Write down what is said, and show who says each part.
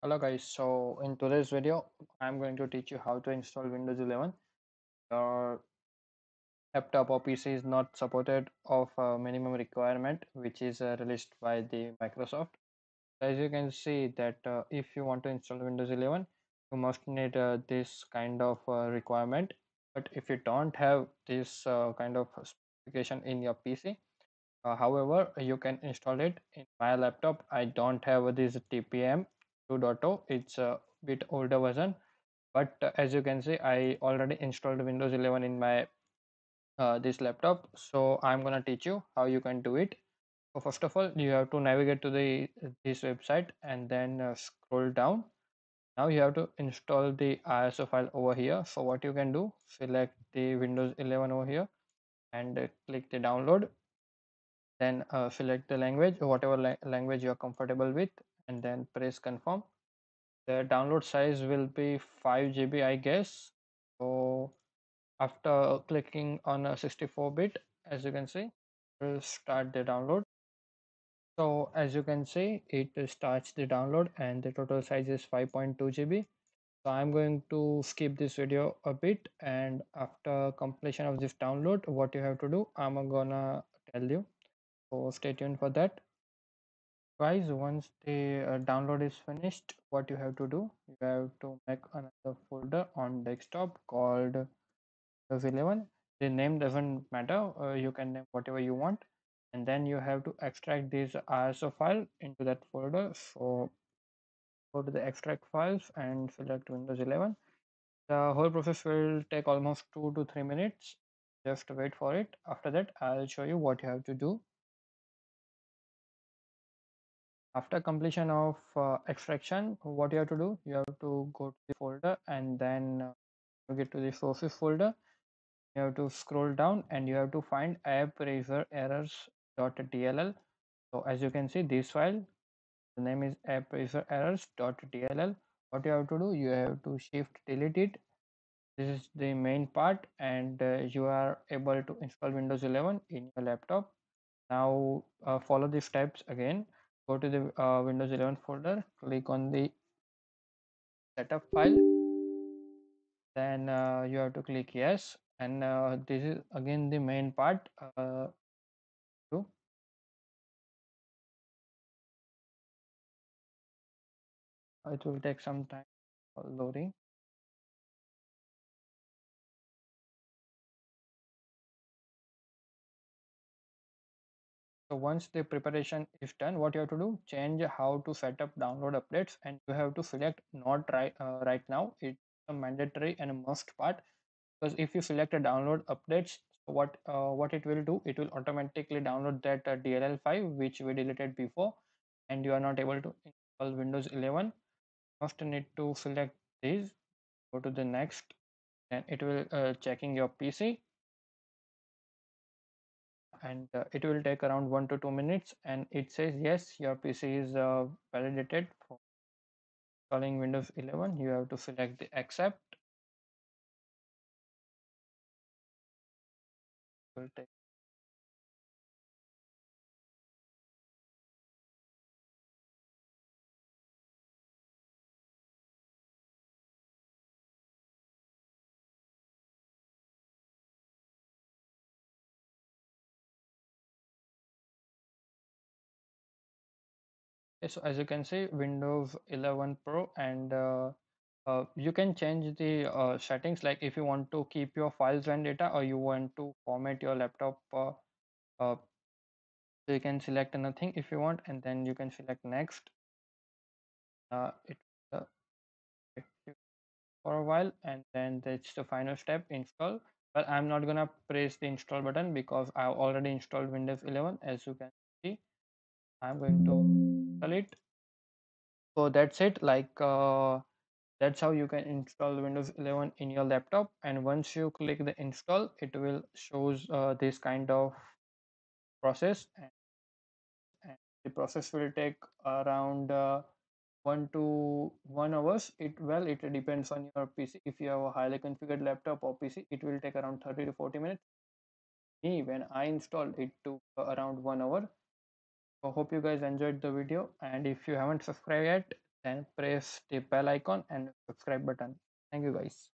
Speaker 1: Hello guys, so in today's video I'm going to teach you how to install Windows 11. Your laptop or PC is not supported of a minimum requirement which is released by the Microsoft. As you can see that if you want to install Windows 11 you must need this kind of requirement, but if you don't have this kind of specification in your PC, however, you can install it in my laptop. I don't have this TPM 2.0. It's a bit older version, but as you can see, I already installed Windows 11 in my this laptop. So I'm gonna teach you how you can do it. So first of all, you have to navigate to the this website and then scroll down. Now you have to install the ISO file over here. So what you can do, select the Windows 11 over here and click the download. Then select the language, whatever language you are comfortable with, and then press confirm. The download size will be 5 GB, I guess. So after clicking on a 64-bit, as you can see, will start the download. So as you can see, it starts the download and the total size is 5.2 GB. So I'm going to skip this video a bit, and after completion of this download, what you have to do, I'm gonna tell you. So stay tuned for that. Guys, once the download is finished, what you have to do, you have to make another folder on desktop called Windows 11. The name doesn't matter, you can name whatever you want, and then you have to extract this ISO file into that folder. So go to the extract files and select Windows 11. The whole process will take almost 2 to 3 minutes. Just wait for it. After that, I'll show you what you have to do. After completion of extraction, what you have to do, you have to go to the folder and then get to the sources folder. You have to scroll down and you have to find app eraser errors.dll. So as you can see, this file, the name is app eraser errors.dll. What you have to do, you have to shift delete it. This is the main part, and you are able to install Windows 11 in your laptop. Now follow the steps again. Go to the Windows 11 folder, click on the setup file, then you have to click yes, and this is again the main part. To It will take some time for loading. So once the preparation is done, what you have to do, change how to set up download updates, and you have to select not right now. It's a mandatory and a must part, because if you select a download updates, so what it will do, it will automatically download that DLL file which we deleted before, and you are not able to install Windows 11. First need to select this, go to the next, and it will checking your PC, and it will take around 1 to 2 minutes, and it says yes, your PC is validated for installing Windows 11. You have to select the accept. It will take. Okay, so as you can see, Windows 11 Pro, and you can change the settings, like if you want to keep your files and data, or you want to format your laptop. Uh, so you can select nothing if you want, and then you can select next. It uh, it for a while, and then that's the final step, install. But I'm not gonna press the install button because I've already installed Windows 11. As you can see, I'm going to install it. So that's it, like that's how you can install Windows 11 in your laptop. And once you click the install, it will shows this kind of process, and the process will take around 1 to 1 hours. It depends on your PC. If you have a highly configured laptop or PC, it will take around 30 to 40 minutes. Me, when I installed, it took around 1 hour. So hope you guys enjoyed the video, and if you haven't subscribed yet, then press the bell icon and subscribe button. Thank you guys.